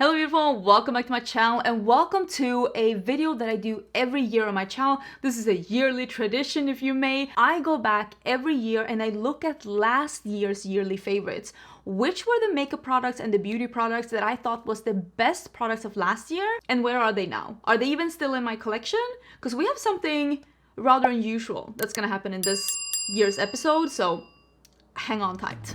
Hello beautiful, welcome back to my channel and welcome to a video that I do every year on my channel. This is a yearly tradition, if you may. I go back every year and I look at last year's yearly favorites. Which were the makeup products and the beauty products that I thought was the best products of last year, and where are they now? Are they even still in my collection? Because we have something rather unusual that's gonna happen in this year's episode, so hang on tight.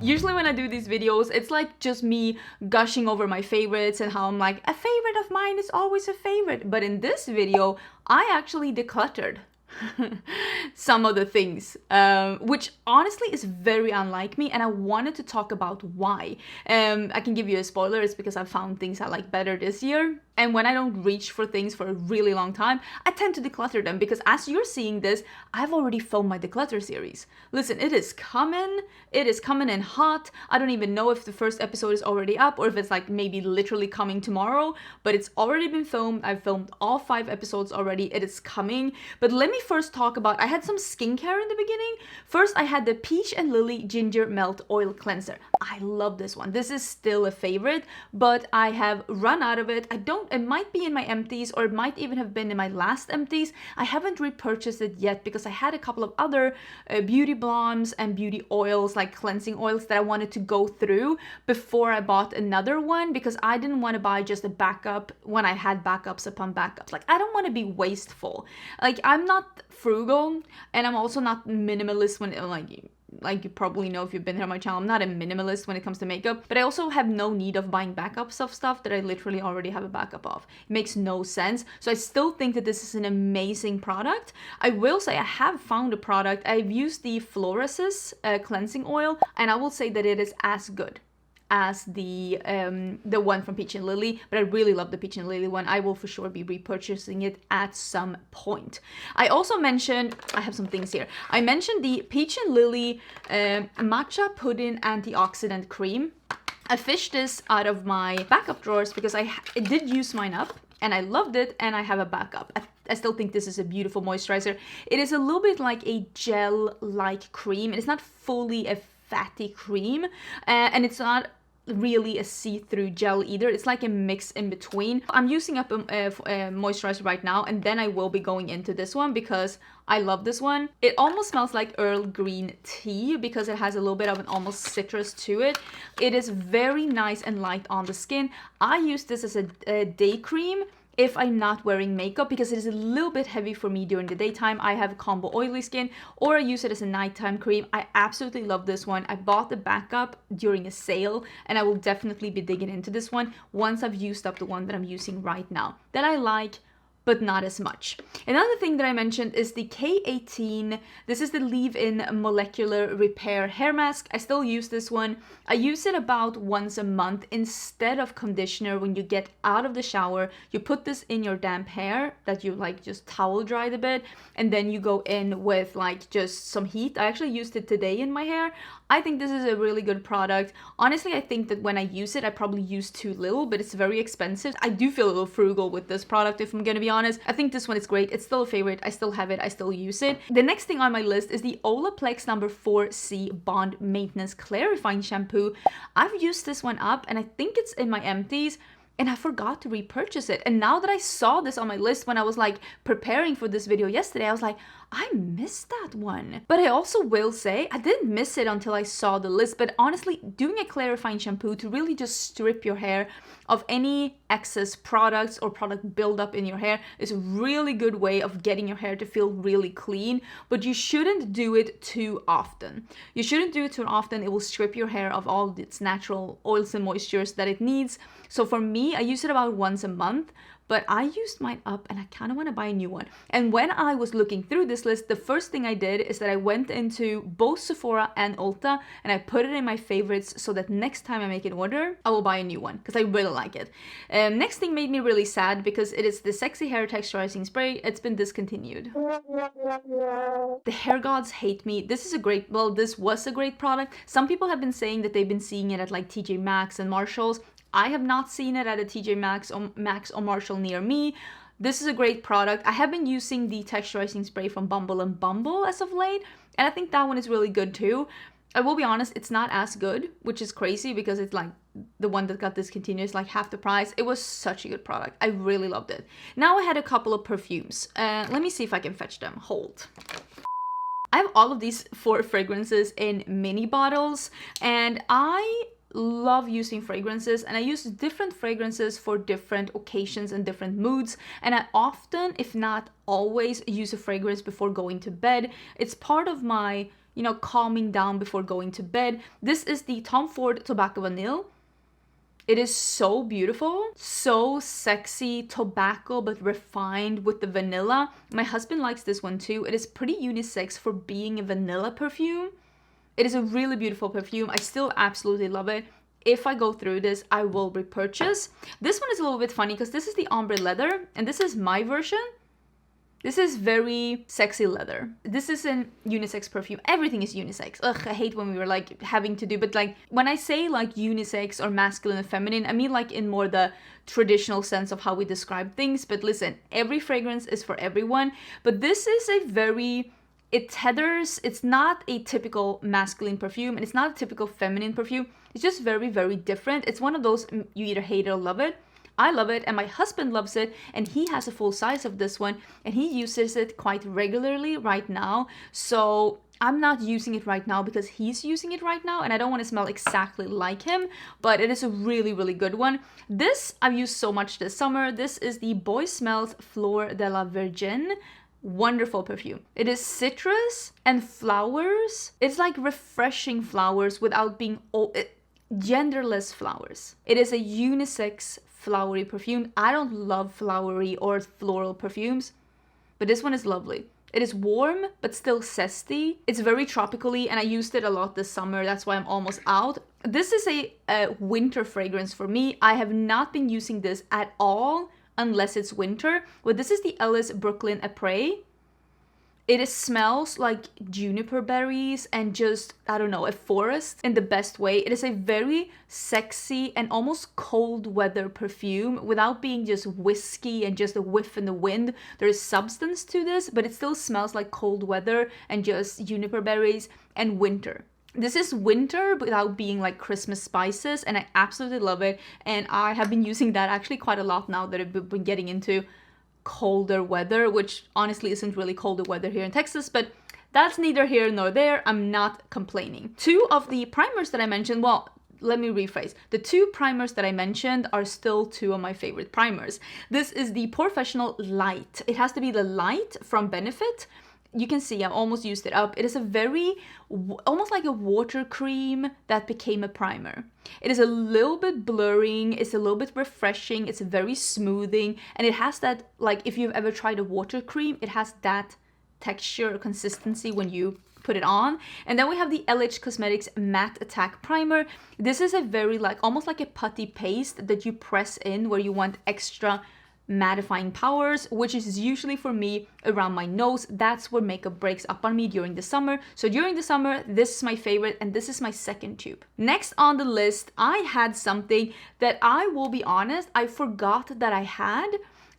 Usually when I do these videos, it's like just me gushing over my favorites and how I'm like, a favorite of mine is always a favorite. But in this video, I actually decluttered some of the things, which honestly is very unlike me, and I wanted to talk about why. I can give you a spoiler, it's because I found things I like better this year. And when I don't reach for things for a really long time, I tend to declutter them because as you're seeing this, I've already filmed my declutter series. Listen, it is coming in hot. I don't even know if the first episode is already up or if it's like maybe literally coming tomorrow, but it's already been filmed. I've filmed all 5 episodes already. It is coming. But let me first talk about, I had some skincare in the beginning. First, I had the Peach and Lily Ginger Melt Oil Cleanser. I love this one. This is still a favorite, but I have run out of it. It might be in my empties or it might even have been in my last empties. I haven't repurchased it yet because I had a couple of other beauty balms and beauty oils, like cleansing oils, that I wanted to go through before I bought another one because I didn't want to buy just a backup when I had backups upon backups. Like, I don't want to be wasteful. Like, I'm not frugal and I'm also not minimalist when like you probably know if you've been here on my channel, I'm not a minimalist when it comes to makeup, but I also have no need of buying backups of stuff that I literally already have a backup of. It makes no sense. So I still think that this is an amazing product. I will say I have found a product. I've used the Florasis cleansing oil, and I will say that it is as good as the one from Peach and Lily, but I really love the Peach and Lily one. I will for sure be repurchasing it at some point. I also mentioned, I have some things here. I mentioned the Peach and Lily Matcha Pudding Antioxidant Cream. I fished this out of my backup drawers because I did use mine up and I loved it and I have a backup. I still think this is a beautiful moisturizer. It is a little bit like a gel-like cream. It's not fully a fatty cream and it's not really a see-through gel either. It's like a mix in between. I'm using up a moisturizer right now, and then I will be going into this one because I love this one. It almost smells like Earl Green tea because it has a little bit of an almost citrus to it. It is very nice and light on the skin. I use this as a day cream if I'm not wearing makeup because it is a little bit heavy for me during the daytime. I have combo oily skin, or I use it as a nighttime cream. I absolutely love this one. I bought the backup during a sale and I will definitely be digging into this one once I've used up the one that I'm using right now that I like, but not as much. Another thing that I mentioned is the K18. This is the leave-in molecular repair hair mask. I still use this one. I use it about once a month instead of conditioner. When you get out of the shower, you put this in your damp hair that you like just towel dried a bit, and then you go in with like just some heat. I actually used it today in my hair. I think this is a really good product. Honestly, I think that when I use it, I probably use too little, but it's very expensive. I do feel a little frugal with this product, if I'm gonna be honest. I think this one is great. It's still a favorite. I still have it. I still use it. The next thing on my list is the Olaplex No. 4C Bond Maintenance Clarifying Shampoo. I've used this one up and I think it's in my empties, and I forgot to repurchase it. And now that I saw this on my list when I was like preparing for this video yesterday, I was like, I missed that one. But I also will say I didn't miss it until I saw the list. But honestly, doing a clarifying shampoo to really just strip your hair of any excess products or product buildup in your hair is a really good way of getting your hair to feel really clean. But you shouldn't do it too often. You shouldn't do it too often. It will strip your hair of all its natural oils and moistures that it needs. So for me, I use it about once a month. But I used mine up and I kind of want to buy a new one. And when I was looking through this list, the first thing I did is that I went into both Sephora and Ulta and I put it in my favorites so that next time I make an order, I will buy a new one because I really like it. Next thing made me really sad because it is the Sexy Hair Texturizing Spray. It's been discontinued. The hair gods hate me. This was a great product. Some people have been saying that they've been seeing it at like TJ Maxx and Marshalls. I have not seen it at a TJ Maxx or Marshall near me. This is a great product. I have been using the texturizing spray from Bumble and Bumble as of late, and I think that one is really good too. I will be honest, it's not as good, which is crazy because it's like the one that got discontinued is like half the price. It was such a good product. I really loved it. Now I had a couple of perfumes. Let me see if I can fetch them. Hold. I have all of these 4 fragrances in mini bottles, and I love using fragrances, and I use different fragrances for different occasions and different moods, and I often, if not always, use a fragrance before going to bed. It's part of my, you know, calming down before going to bed. This is the Tom Ford Tobacco Vanille. It is so beautiful, so sexy, tobacco, but refined with the vanilla. My husband likes this one too. It is pretty unisex for being a vanilla perfume. It is a really beautiful perfume. I still absolutely love it. If I go through this, I will repurchase. This one is a little bit funny because this is the ombre leather, and this is my version. This is very sexy leather. This is an unisex perfume. Everything is unisex. Ugh, I hate when we were like having to do, but like when I say like unisex or masculine and feminine, I mean like in more the traditional sense of how we describe things. But listen, every fragrance is for everyone. But this is a very, it tethers, it's not a typical masculine perfume and it's not a typical feminine perfume. It's just very, very different. It's one of those you either hate it or love it. I love it and my husband loves it, and he has a full size of this one and he uses it quite regularly right now. So I'm not using it right now because he's using it right now and I don't want to smell exactly like him, but it is a really, really good one. This I've used so much this summer. This is the Boy Smells Flor de la Virgin. Wonderful perfume. It is citrus and flowers. It's like refreshing flowers without being genderless flowers. It is a unisex flowery perfume. I don't love flowery or floral perfumes, but this one is lovely. It is warm, but still zesty. It's very tropically, and I used it a lot this summer. That's why I'm almost out. This is a winter fragrance for me. I have not been using this at all unless it's winter. But this is the Ellis Brooklyn Apres. It smells like juniper berries and just, I don't know, a forest in the best way. It is a very sexy and almost cold weather perfume without being just whiskey and just a whiff in the wind. There is substance to this, but it still smells like cold weather and just juniper berries and winter. This is winter without being like Christmas spices, and I absolutely love it. And I have been using that actually quite a lot now that I've been getting into colder weather, which honestly isn't really colder weather here in Texas, but that's neither here nor there. I'm not complaining. 2 of the primers that I mentioned, well, let me rephrase. The 2 primers that I mentioned are still 2 of my favorite primers. This is the Professional Light. It has to be the Light from Benefit. You can see I've almost used it up. It is a very, almost like a water cream that became a primer. It is a little bit blurring, it's a little bit refreshing, it's very smoothing, and it has that, like if you've ever tried a water cream, it has that texture or consistency when you put it on. And then we have the LH Cosmetics Matte Attack Primer. This is a very like, almost like a putty paste that you press in where you want extra mattifying powers, which is usually for me around my nose. That's where makeup breaks up on me during the summer. So during the summer, this is my favorite, and this is my second tube. Next on the list, I had something that I will be honest, I forgot that I had,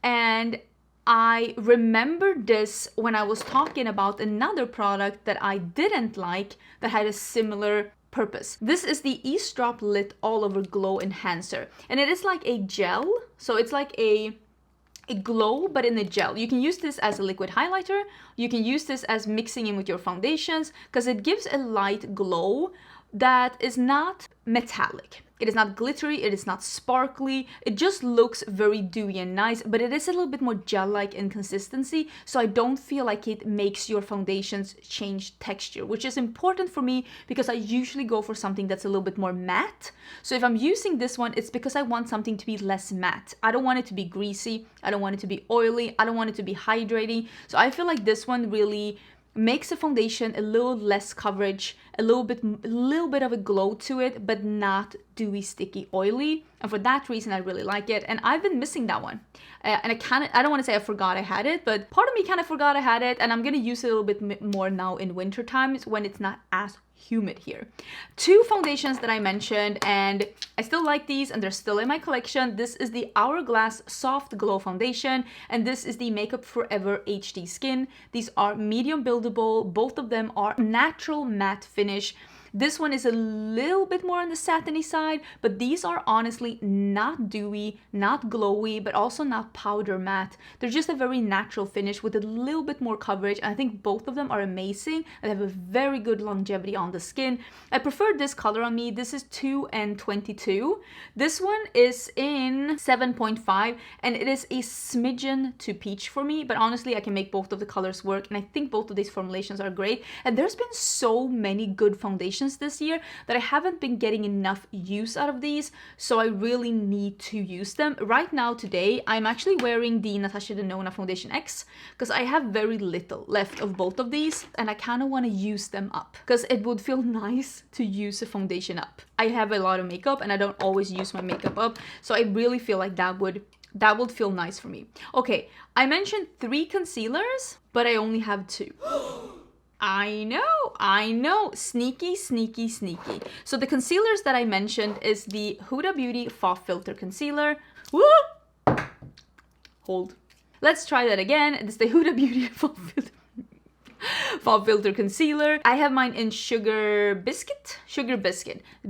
and I remembered this when I was talking about another product that I didn't like that had a similar purpose. This is the Eavesdrop Lit All Over Glow Enhancer, and it is like a gel, so it's like a glow but in a gel. You can use this as a liquid highlighter, you can use this as mixing in with your foundations because it gives a light glow that is not metallic. It is not glittery, it is not sparkly, it just looks very dewy and nice, but it is a little bit more gel-like in consistency, so I don't feel like it makes your foundations change texture, which is important for me because I usually go for something that's a little bit more matte. So if I'm using this one, it's because I want something to be less matte. I don't want it to be greasy, I don't want it to be oily, I don't want it to be hydrating. So I feel like this one really makes the foundation a little less coverage, a little bit of a glow to it, but not dewy, sticky, oily. And for that reason, I really like it. And I've been missing that one. And I don't want to say I forgot I had it, but part of me kind of forgot I had it. And I'm going to use it a little bit more now in winter times when it's not as humid here. 2 foundations that I mentioned, and I still like these and they're still in my collection. This is the Hourglass Soft Glow Foundation, and this is the Makeup Forever HD Skin. These are medium buildable. Both of them are natural matte finish. This one is a little bit more on the satiny side, but these are honestly not dewy, not glowy, but also not powder matte. They're just a very natural finish with a little bit more coverage. I think both of them are amazing and have a very good longevity on the skin. I prefer this color on me. This is 2 and 22. This one is in 7.5 and it is a smidgen to peach for me, but honestly I can make both of the colors work, and I think both of these formulations are great. And there's been so many good foundations this year that I haven't been getting enough use out of these, so I really need to use them. Right now today I'm actually wearing the Natasha Denona Foundation X because I have very little left of both of these and I kind of want to use them up because it would feel nice to use a foundation up. I have a lot of makeup and I don't always use my makeup up, so I really feel like that would feel nice for me. Okay, I mentioned 3 concealers, but I only have 2. I know. Sneaky, sneaky, sneaky. So the concealers that I mentioned is the Huda Beauty Faux Filter Concealer. Woo! Hold. Let's try that again. It's the Huda Beauty Faux Filter Concealer. I have mine in Sugar Biscuit.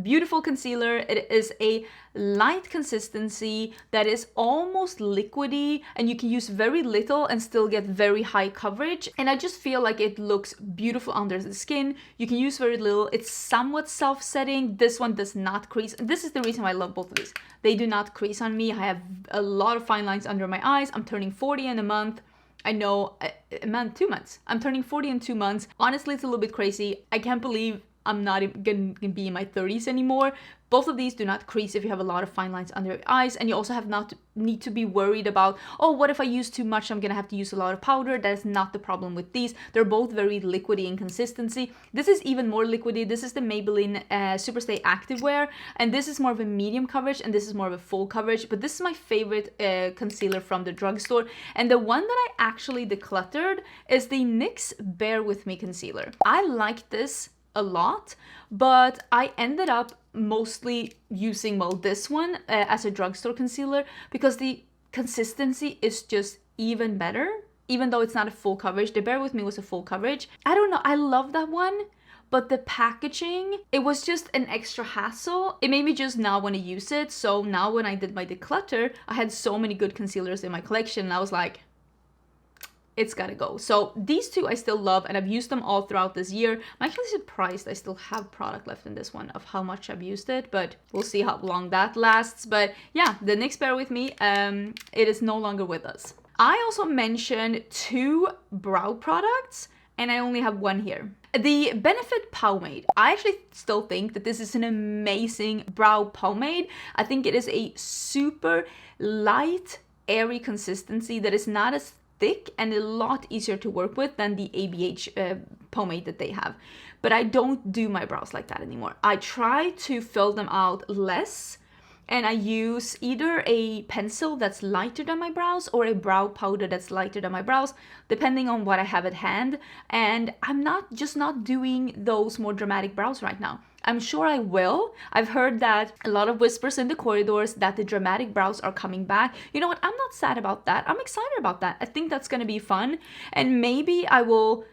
Beautiful concealer. It is a light consistency that is almost liquidy, and you can use very little and still get very high coverage. And I just feel like it looks beautiful under the skin. You can use very little. It's somewhat self-setting. This one does not crease. This is the reason why I love both of these. They do not crease on me. I have a lot of fine lines under my eyes. I'm turning 40 in a month. I know, 2 months. I'm turning 40 in 2 months. Honestly, it's a little bit crazy. I can't believe I'm not even gonna be in my 30s anymore. Both of these do not crease if you have a lot of fine lines under your eyes, and you also have not need to be worried about, oh, what if I use too much? I'm gonna have to use a lot of powder. That is not the problem with these. They're both very liquidy in consistency. This is even more liquidy. This is the Maybelline Superstay Activewear, and this is more of a medium coverage, and this is more of a full coverage. But this is my favorite concealer from the drugstore, and the one that I actually decluttered is the NYX Bear With Me concealer. I like this a lot, but I ended up mostly using, well, this one as a drugstore concealer because the consistency is just even better, even though it's not a full coverage. The Bear With Me was a full coverage. I don't know, I love that one, but the packaging, it was just an extra hassle. It made me just not want to use it. So now when I did my declutter, I had so many good concealers in my collection and I was like, it's gotta go. So these 2 I still love and I've used them all throughout this year. I'm actually surprised I still have product left in this one of how much I've used it, but we'll see how long that lasts. But yeah, the NYX Bear With Me, it is no longer with us. I also mentioned 2 brow products and I only have 1 here. The Benefit Pomade. I actually still think that this is an amazing brow pomade. I think it is a super light, airy consistency that is not as thick and a lot easier to work with than the ABH pomade that they have. But I don't do my brows like that anymore. I try to fill them out less, and I use either a pencil that's lighter than my brows or a brow powder that's lighter than my brows, depending on what I have at hand. And I'm not doing those more dramatic brows right now. I'm sure I will. I've heard that a lot of whispers in the corridors that the dramatic brows are coming back. You know what? I'm not sad about that. I'm excited about that. I think that's gonna be fun. And maybe I was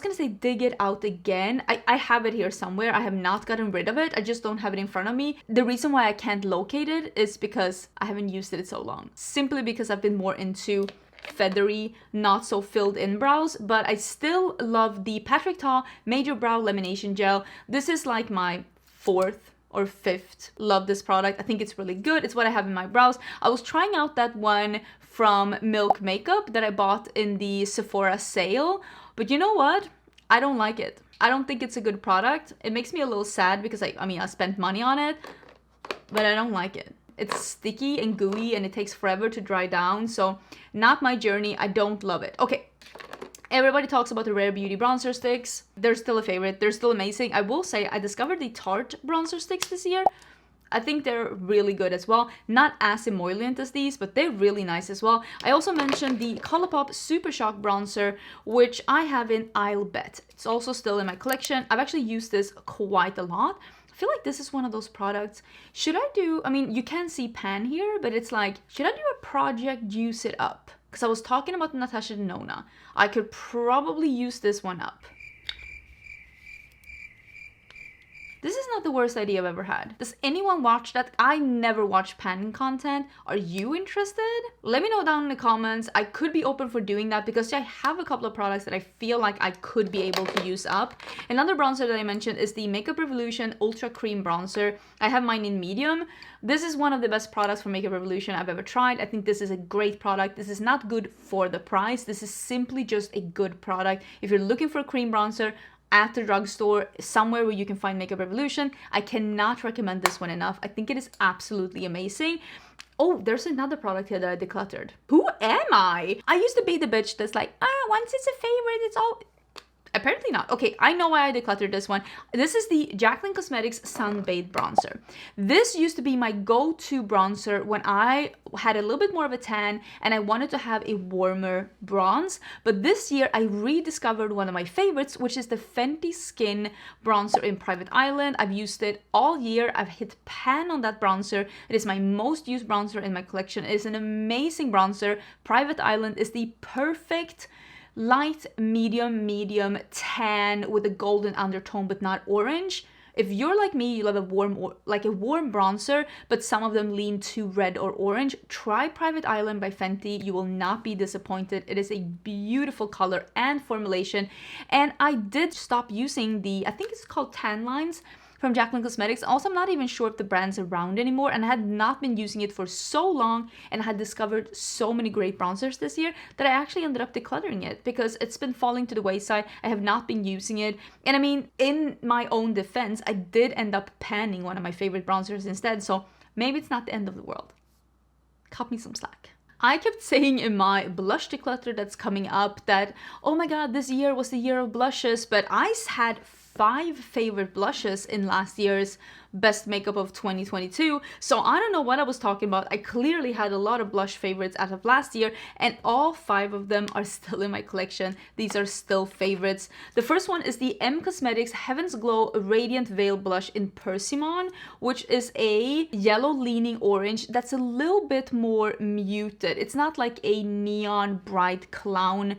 gonna say dig it out again. I have it here somewhere. I have not gotten rid of it. I just don't have it in front of me. The reason why I can't locate it is because I haven't used it so long. Simply because I've been more into feathery, not so filled in brows, but I still love the Patrick Ta Major Brow Lamination Gel. This is like my 4th or 5th. Love this product. I think it's really good. It's what I have in my brows. I was trying out that one from Milk Makeup that I bought in the Sephora sale, but you know what? I don't like it. I don't think it's a good product. It makes me a little sad because I mean, I spent money on it, but I don't like it. It's sticky and gooey and it takes forever to dry down. So not my journey. I don't love it. Okay. Everybody talks about the Rare Beauty bronzer sticks. They're still a favorite. They're still amazing. I will say I discovered the Tarte bronzer sticks this year. I think they're really good as well. Not as emollient as these, but they're really nice as well. I also mentioned the Colourpop Super Shock bronzer, which I have in I'll Bet. It's also still in my collection. I've actually used this quite a lot. I feel like this is one of those products. Should I do, I mean, you can see pan here, but it's like, should I do a project juice it up? Because I was talking about Natasha Denona. I could probably use this one up. This is not the worst idea I've ever had. Does anyone watch that? I never watch panning content. Are you interested? Let me know down in the comments. I could be open for doing that because I have a couple of products that I feel like I could be able to use up. Another bronzer that I mentioned is the Makeup Revolution Ultra Cream Bronzer. I have mine in medium. This is one of the best products from Makeup Revolution I've ever tried. I think this is a great product. This is not good for the price. This is simply just a good product. If you're looking for a cream bronzer, at the drugstore, somewhere where you can find Makeup Revolution, I cannot recommend this one enough. I think it is absolutely amazing. Oh, there's another product here that I decluttered. Who am I? I used to be the bitch that's like, once it's a favorite, it's all... Apparently not. Okay, I know why I decluttered this one. This is the Jaclyn Cosmetics Sunbathe Bronzer. This used to be my go-to bronzer when I had a little bit more of a tan and I wanted to have a warmer bronze. But this year I rediscovered one of my favorites, which is the Fenty Skin Bronzer in Private Island. I've used it all year. I've hit pan on that bronzer. It is my most used bronzer in my collection. It is an amazing bronzer. Private Island is the perfect light, medium tan with a golden undertone but not orange. If you're like me, you love a warm bronzer, but some of them lean too red or orange, try Private Island by Fenty. You will not be disappointed. It is a beautiful color and formulation. And I did stop using the, I think it's called Tan Lines from Jaclyn Cosmetics. Also, I'm not even sure if the brand's around anymore, and I had not been using it for so long and I had discovered so many great bronzers this year that I actually ended up decluttering it because it's been falling to the wayside. I have not been using it. And I mean, in my own defense, I did end up panning one of my favorite bronzers instead, so maybe it's not the end of the world. Cut me some slack. I kept saying in my blush declutter that's coming up that, oh my god, this year was the year of blushes, but I had 5 favorite blushes in last year's best makeup of 2022. So I don't know what I was talking about. I clearly had a lot of blush favorites out of last year, and all 5 of them are still in my collection. These are still favorites. The first one is the M Cosmetics Heaven's Glow Radiant Veil Blush in Perfume, which is a yellow leaning orange that's a little bit more muted. It's not like a neon bright clown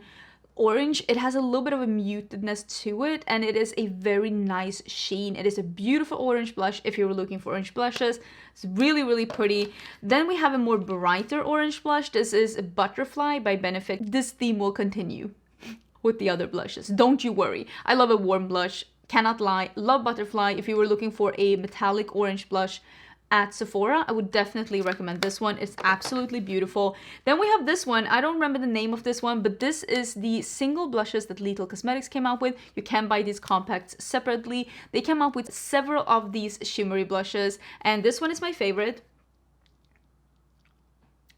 orange. It has a little bit of a mutedness to it, and it is a very nice sheen. It is a beautiful orange blush if you're looking for orange blushes. It's really pretty. Then we have a more brighter orange blush. This is Butterfly by Benefit. This theme will continue with the other blushes, don't you worry. I love a warm blush, cannot lie. Love Butterfly. If you were looking for a metallic orange blush at Sephora, I would definitely recommend this one. It's absolutely beautiful. Then we have this one. I don't remember the name of this one, but this is the single blushes that Lethal Cosmetics came out with. You can buy these compacts separately. They came out with several of these shimmery blushes, and this one is my favorite.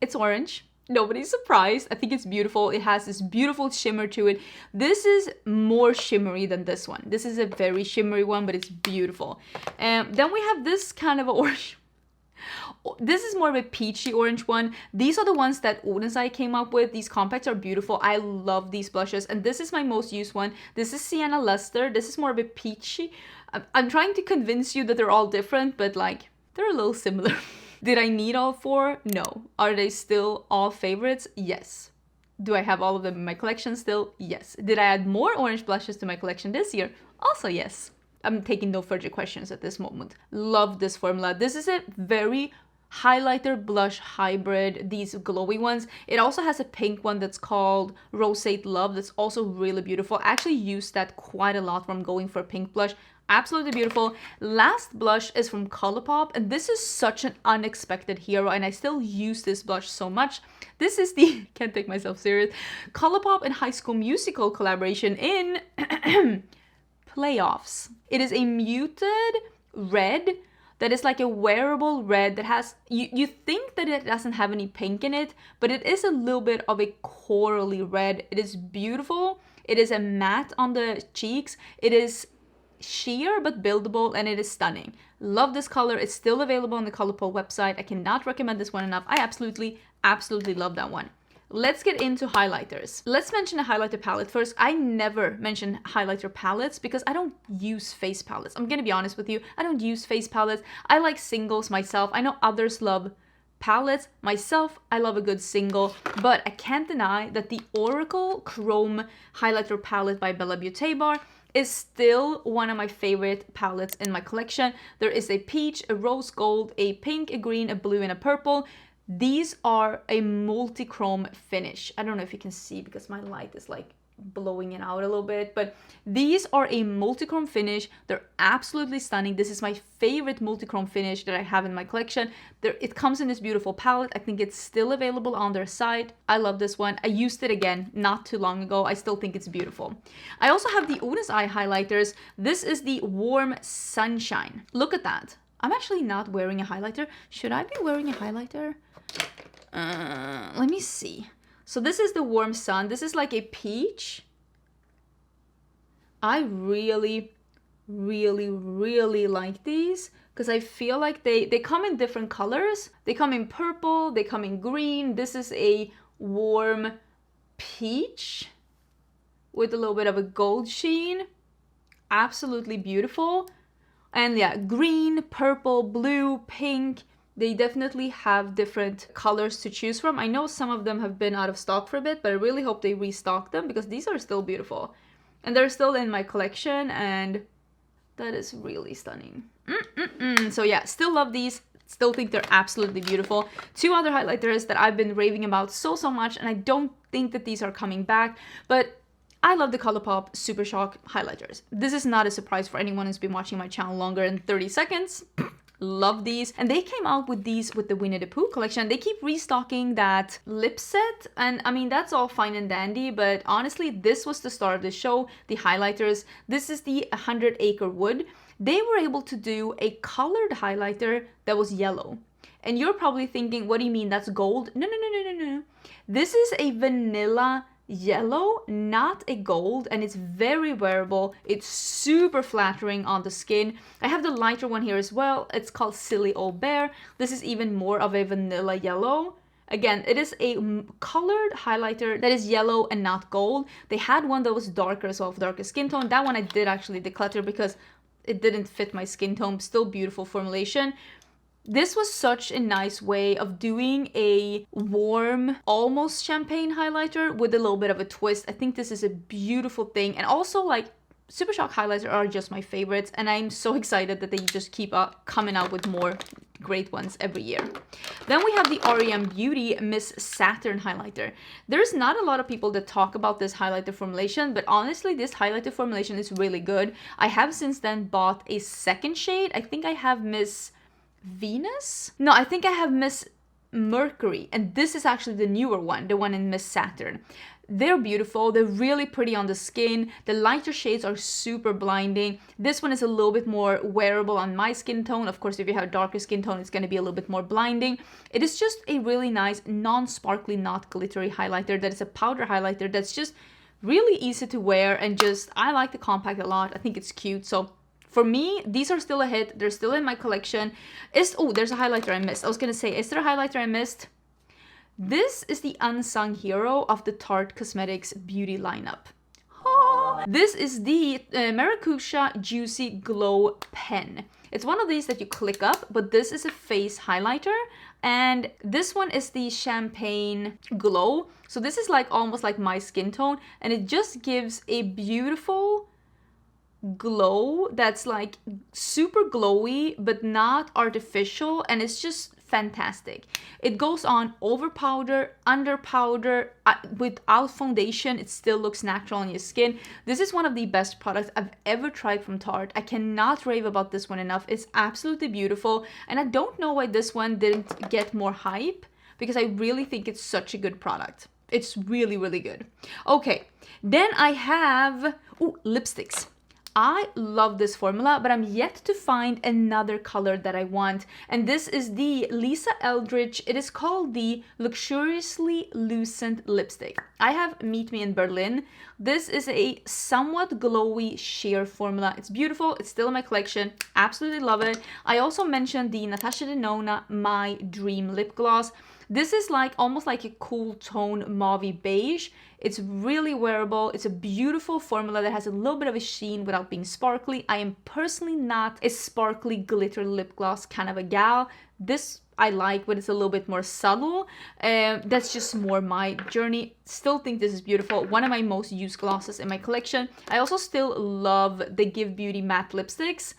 It's orange. Nobody's surprised. I think it's beautiful. It has this beautiful shimmer to it. This is more shimmery than this one. This is a very shimmery one, but it's beautiful. Then we have this kind of orange. This is more of a peachy orange one. These are the ones that Oden came up with. These compacts are beautiful. I love these blushes, and this is my most used one. This is Sienna Lester. This is more of a peachy. I'm trying to convince you that they're all different, but like, they're a little similar. Did I need all 4? No. Are they still all favorites? Yes. Do I have all of them in my collection still? Yes. Did I add more orange blushes to my collection this year? Also yes. I'm taking no further questions at this moment. Love this formula. This is a very highlighter blush hybrid, these glowy ones. It also has a pink one that's called Roseate Love that's also really beautiful. I actually use that quite a lot when I'm going for a pink blush. Absolutely beautiful. Last blush is from Colourpop, and this is such an unexpected hero, and I still use this blush so much. This is the, can't take myself serious, Colourpop and High School Musical collaboration in Playoffs. It is a muted red that is like a wearable red that has, you think that it doesn't have any pink in it, but it is a little bit of a corally red. It is beautiful. It is a matte on the cheeks. It is sheer but buildable, and it is stunning. Love this color. It's still available on the Colourpop website. I cannot recommend this one enough. I absolutely love that one. Let's get into highlighters. Let's mention a highlighter palette first. I never mention highlighter palettes because I don't use face palettes. I'm gonna be honest with you. I don't use face palettes. I like singles myself. I know others love palettes. Myself, I love a good single, but I can't deny that the Oracle Chrome highlighter palette by Bella Beauté Bar is still one of my favorite palettes in my collection. There is a peach, a rose gold, a pink, a green, a blue, and a purple. These are a multi-chrome finish. I don't know if you can see because my light is like blowing it out a little bit, but these are a multi-chrome finish. They're absolutely stunning. This is my favorite multi-chrome finish that I have in my collection. It comes in this beautiful palette. I think it's still available on their site. I love this one. I used it again not too long ago. I still think it's beautiful. I also have the Oden's eye highlighters. This is the Warm Sunshine. Look at that. I'm actually not wearing a highlighter. Should I be wearing a highlighter? Let me see. So this is the Warm Sun. This is like a peach. I really, really, really like these because I feel like they come in different colors. They come in purple, they come in green. This is a warm peach with a little bit of a gold sheen. Absolutely beautiful. And yeah, green, purple, blue, pink. They definitely have different colors to choose from. I know some of them have been out of stock for a bit, but I really hope they restock them because these are still beautiful. And they're still in my collection, and that is really stunning. So yeah, still love these. Still think they're absolutely beautiful. Two other highlighters that I've been raving about so much, and I don't think that these are coming back, but I love the ColourPop Super Shock highlighters. This is not a surprise for anyone who's been watching my channel longer than 30 seconds. Love these. And they came out with these with the Winnie the Pooh collection. They keep restocking that lip set, and I mean that's all fine and dandy, but honestly this was the star of the show, the highlighters. This is the 100 Acre Wood. They were able to do a colored highlighter that was yellow. And you're probably thinking, what do you mean, that's gold? No. This is a vanilla yellow, not a gold, and it's very wearable. It's super flattering on the skin. I have the lighter one here as well. It's called Silly Old Bear. This is even more of a vanilla yellow. Again, it is a colored highlighter that is yellow and not gold. They had one that was darker as well, of darker skin tone. That one I did actually declutter because it didn't fit my skin tone. Still beautiful formulation. This was such a nice way of doing a warm, almost champagne highlighter with a little bit of a twist. I think this is a beautiful thing. And also, like, Super Shock highlighters are just my favorites, and I'm so excited that they just keep coming out with more great ones every year. Then we have the REM Beauty Miss Saturn highlighter. There's not a lot of people that talk about this highlighter formulation, but honestly, this highlighter formulation is really good. I have since then bought a second shade. I think I have Miss Venus? No, I think I have Miss Mercury, and this is actually the newer one, the one in Miss Saturn. They're beautiful. They're really pretty on the skin. The lighter shades are super blinding. This one is a little bit more wearable on my skin tone. Of course, if you have a darker skin tone, it's going to be a little bit more blinding. It is just a really nice, non-sparkly, not glittery highlighter that is a powder highlighter that's just really easy to wear, and just, I like the compact a lot. I think it's cute. So for me, these are still a hit. They're still in my collection. Oh, there's a highlighter I missed. I was going to say, is there a highlighter I missed? This is the unsung hero of the Tarte Cosmetics beauty lineup. Oh, this is the Maracuja Juicy Glow Pen. It's one of these that you click up, but this is a face highlighter. And this one is the Champagne Glow. So this is like almost like my skin tone. And it just gives a beautiful glow that's like super glowy but not artificial, and it's just fantastic. It goes on over powder, under powder, without foundation. It still looks natural on your skin. This is one of the best products I've ever tried from Tarte. I cannot rave about this one enough. It's absolutely beautiful, and I don't know why this one didn't get more hype, because I really think it's such a good product. It's really, really good. Okay, then I have lipsticks. I love this formula, but I'm yet to find another color that I want. And this is the Lisa Eldridge. It is called the Luxuriously Lucent Lipstick. I have Meet Me in Berlin. This is a somewhat glowy sheer formula. It's beautiful. It's still in my collection. Absolutely love it. I also mentioned the Natasha Denona My Dream Lip Gloss. This is like almost like a cool tone mauvey beige. It's really wearable. It's a beautiful formula that has a little bit of a sheen without being sparkly. I am personally not a sparkly glitter lip gloss kind of a gal. This I like when it's a little bit more subtle. That's just more my journey. Still think this is beautiful. One of my most used glosses in my collection. I also still love the Give Beauty matte lipsticks.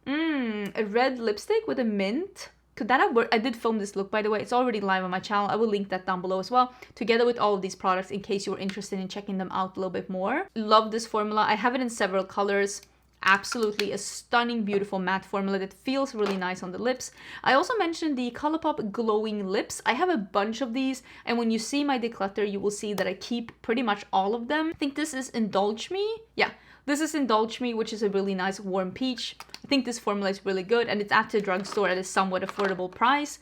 A red lipstick with a mint. Could that have worked? I did film this look, by the way. It's already live on my channel. I will link that down below as well, together with all of these products in case you're interested in checking them out a little bit more. Love this formula. I have it in several colors. Absolutely a stunning, beautiful matte formula that feels really nice on the lips. I also mentioned the ColourPop Glowing Lips. I have a bunch of these, and when you see my declutter, you will see that I keep pretty much all of them. I think this is Indulge Me. Yeah. This is Indulge Me, which is a really nice warm peach. I think this formula is really good, and it's at the drugstore at a somewhat affordable price.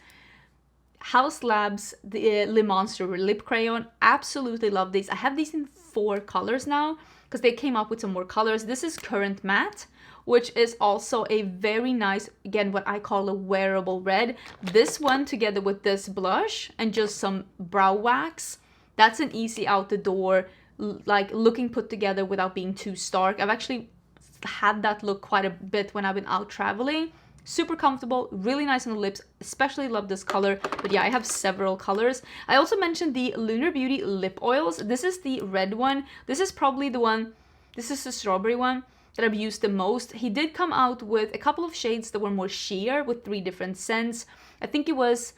Haus Labs, the Le Monster Lip Crayon. Absolutely love these. I have these in 4 colors now, because they came up with some more colors. This is Current Matte, which is also a very nice, again, what I call a wearable red. This one together with this blush and just some brow wax. That's an easy out the door, like looking put together without being too stark. I've actually had that look quite a bit when I've been out traveling. Super comfortable, really nice on the lips, especially love this color. But yeah, I have several colors. I also mentioned the Lunar Beauty lip oils. This is the red one. This is probably the one, this is the strawberry one that I've used the most. He did come out with a couple of shades that were more sheer with 3 different scents. I think it was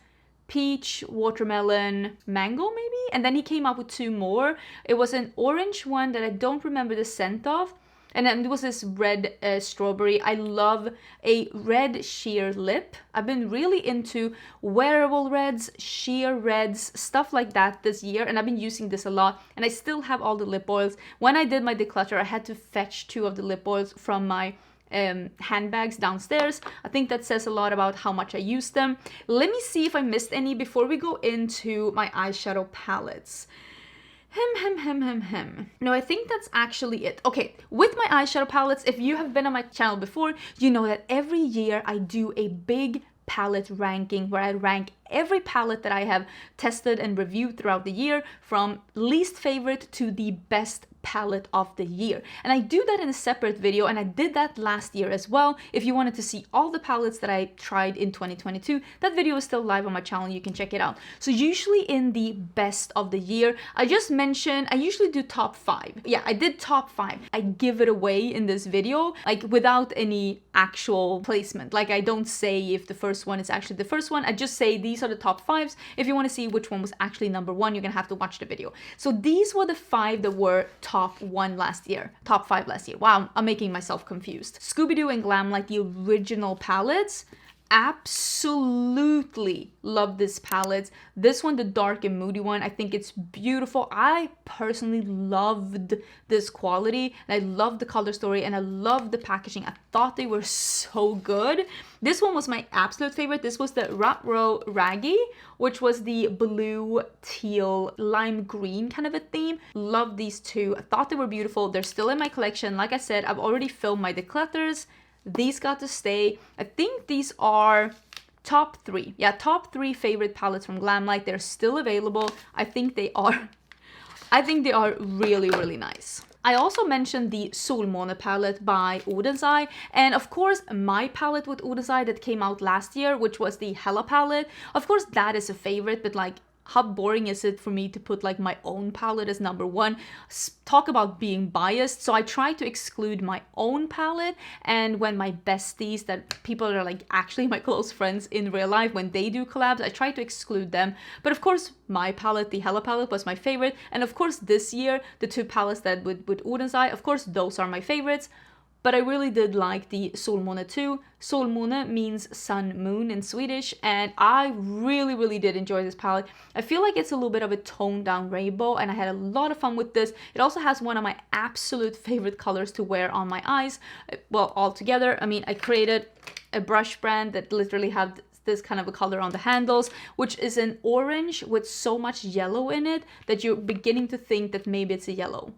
peach, watermelon, mango maybe, and then he came up with 2 more. It was an orange one that I don't remember the scent of, and then there was this red strawberry. I love a red sheer lip. I've been really into wearable reds, sheer reds, stuff like that this year, and I've been using this a lot, and I still have all the lip oils. When I did my declutter, I had to fetch 2 of the lip oils from my handbags downstairs. I think that says a lot about how much I use them. Let me see if I missed any before we go into my eyeshadow palettes. No, I think that's actually it. Okay, with my eyeshadow palettes, if you have been on my channel before, you know that every year I do a big palette ranking where I rank every palette that I have tested and reviewed throughout the year, from least favorite to the best palette of the year. And I do that in a separate video, and I did that last year as well. If you wanted to see all the palettes that I tried in 2022, that video is still live on my channel, you can check it out. So usually in the best of the year, I just mentioned, I usually do top 5. Yeah, I did top 5. I give it away in this video, like without any actual placement. Like I don't say if the first one is actually the first one, I just say these are the top 5s. If you want to see which one was actually number 1, you're gonna have to watch the video. So these were the 5 that were top 5 last year. Wow, I'm making myself confused. Scooby-Doo and Glamlight, the original palettes. Absolutely love this palette. This one, the dark and moody one, I think it's beautiful. I personally loved this quality, and I love the color story, and I love the packaging. I thought they were so good. This one was my absolute favorite. This was the Rat-Row Raggy, which was the blue, teal, lime green kind of a theme. Love these 2. I thought they were beautiful. They're still in my collection. Like I said, I've already filmed my declutters. These got to stay. I think these are top 3. Yeah, top 3 favorite palettes from Glamlight. They're still available. I think they are really, really nice. I also mentioned the Solmåne palette by Oden's Eye, and of course my palette with Oden's Eye that came out last year, which was the Hella palette. Of course that is a favorite, but like, how boring is it for me to put like my own palette as number 1? Talk about being biased. So I try to exclude my own palette, and when my besties, that people are like actually my close friends in real life, when they do collabs, I try to exclude them. But of course my palette, the Hella palette, was my favorite, and of course this year the 2 palettes that with Oden's Eye, of course those are my favorites. But I really did like the Solmåne too. Solmåne means sun, moon in Swedish, and I really, really did enjoy this palette. I feel like it's a little bit of a toned down rainbow, and I had a lot of fun with this. It also has one of my absolute favorite colors to wear on my eyes. Well, all together. I mean, I created a brush brand that literally had this kind of a color on the handles, which is an orange with so much yellow in it that you're beginning to think that maybe it's a yellow.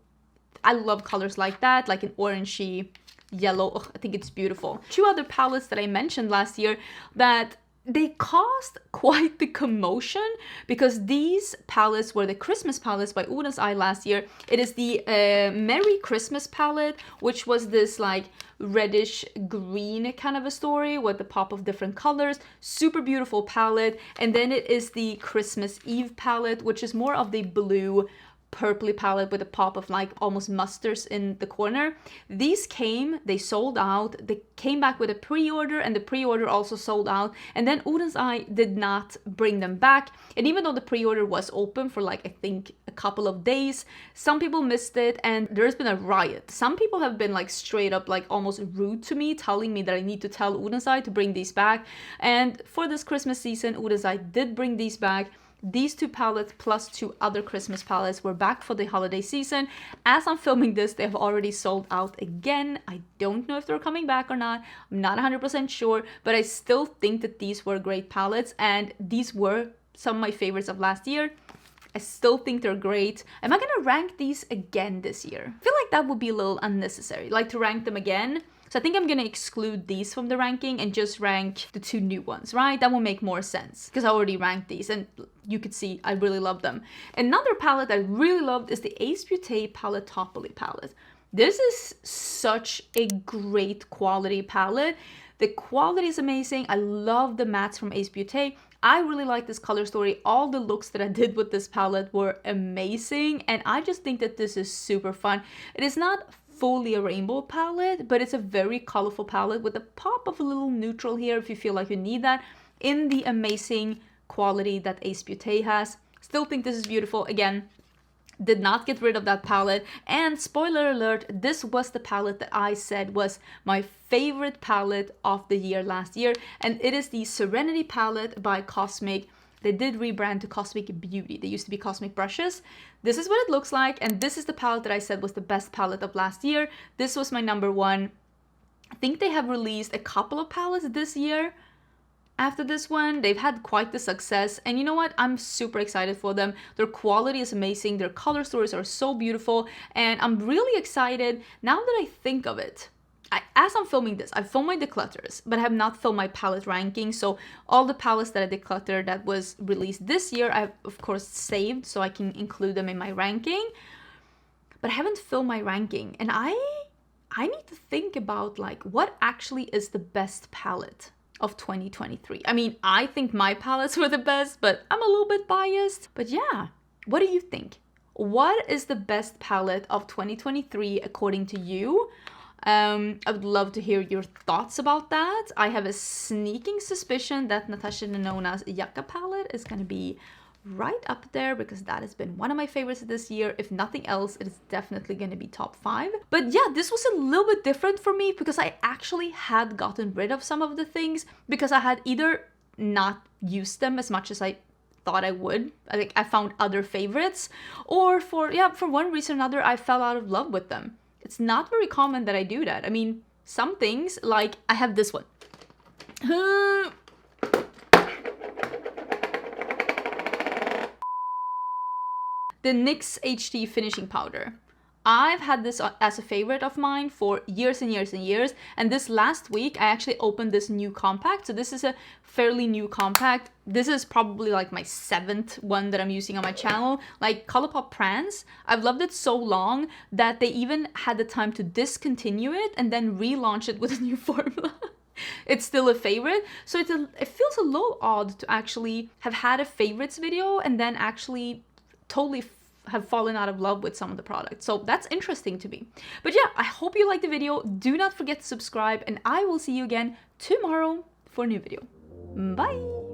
I love colors like that, like an orangey yellow. Ugh, I think it's beautiful. 2 other palettes that I mentioned last year that they caused quite the commotion because these palettes were the Christmas palettes by Oden's Eye last year. It is the Merry Christmas palette, which was this like reddish green kind of a story with the pop of different colors. Super beautiful palette. And then it is the Christmas Eve palette, which is more of the blue purpley palette with a pop of like almost mustards in the corner. These came, they sold out, they came back with a pre-order, and the pre-order also sold out, and then Oden's Eye did not bring them back. And even though the pre-order was open for like I think a couple of days, some people missed it and there's been a riot. Some people have been like straight up like almost rude to me, telling me that I need to tell Oden's Eye to bring these back. And for this Christmas season, Oden's Eye did bring these back. These two palettes plus two other Christmas palettes were back for the holiday season. As I'm filming this, they have already sold out again. I don't know if they're coming back or not. I'm not 100% sure, but I still think that these were great palettes, and these were some of my favorites of last year. I still think they're great. Am I gonna rank these again this year? I feel like that would be a little unnecessary, like to rank them again. So I think I'm gonna exclude these from the ranking and just rank the two new ones, right? That will make more sense because I already ranked these and you could see I really love them. Another palette I really loved is the Ace Beauté Paletopoly palette. This is such a great quality palette. The quality is amazing. I love the mattes from Ace Beauté. I really like this color story. All the looks that I did with this palette were amazing, and I just think that this is super fun. It is not fully a rainbow palette, but it's a very colorful palette with a pop of a little neutral here if you feel like you need that in the amazing quality that Ace Beauté has. Still think this is beautiful. Again, did not get rid of that palette, and spoiler alert, this was the palette that I said was my favorite palette of the year last year, and it is the Serenity palette by Cosmic. They did rebrand to Cosmic Beauty. They used to be Cosmic Brushes. This is what it looks like, and this is the palette that I said was the best palette of last year. This was my number one. I think they have released a couple of palettes this year. After this one, they've had quite the success, and you know what? I'm super excited for them. Their quality is amazing, their color stories are so beautiful, and I'm really excited now that I think of it. As I'm filming this, I've filmed my declutters, but I have not filmed my palette ranking, so all the palettes that I decluttered that was released this year, I've of course saved so I can include them in my ranking, but I haven't filmed my ranking, and I need to think about like what actually is the best palette of 2023. I mean, I think my palettes were the best, but I'm a little bit biased. But yeah, what do you think? What is the best palette of 2023 according to you? I would love to hear your thoughts about that. I have a sneaking suspicion that Natasha Denona's Yucca palette is going to be right up there because that has been one of my favorites this year. If nothing else, it is definitely going to be top 5. But yeah, this was a little bit different for me because I actually had gotten rid of some of the things because I had either not used them as much as I thought I would. I found other favorites, or for one reason or another, I fell out of love with them. It's not very common that I do that. I mean, some things, like I have this one. The NYX HD Finishing Powder. I've had this as a favorite of mine for years and years and years, and this last week I actually opened this new compact. So this is a fairly new compact. This is probably like my 7th one that I'm using on my channel. Like Colourpop Prance, I've loved it so long that they even had the time to discontinue it and then relaunch it with a new formula. It's still a favorite, so it feels a little odd to actually have had a favorites video and then actually totally have fallen out of love with some of the products. So that's interesting to me. But yeah, I hope you liked the video. Do not forget to subscribe, and I will see you again tomorrow for a new video. Bye!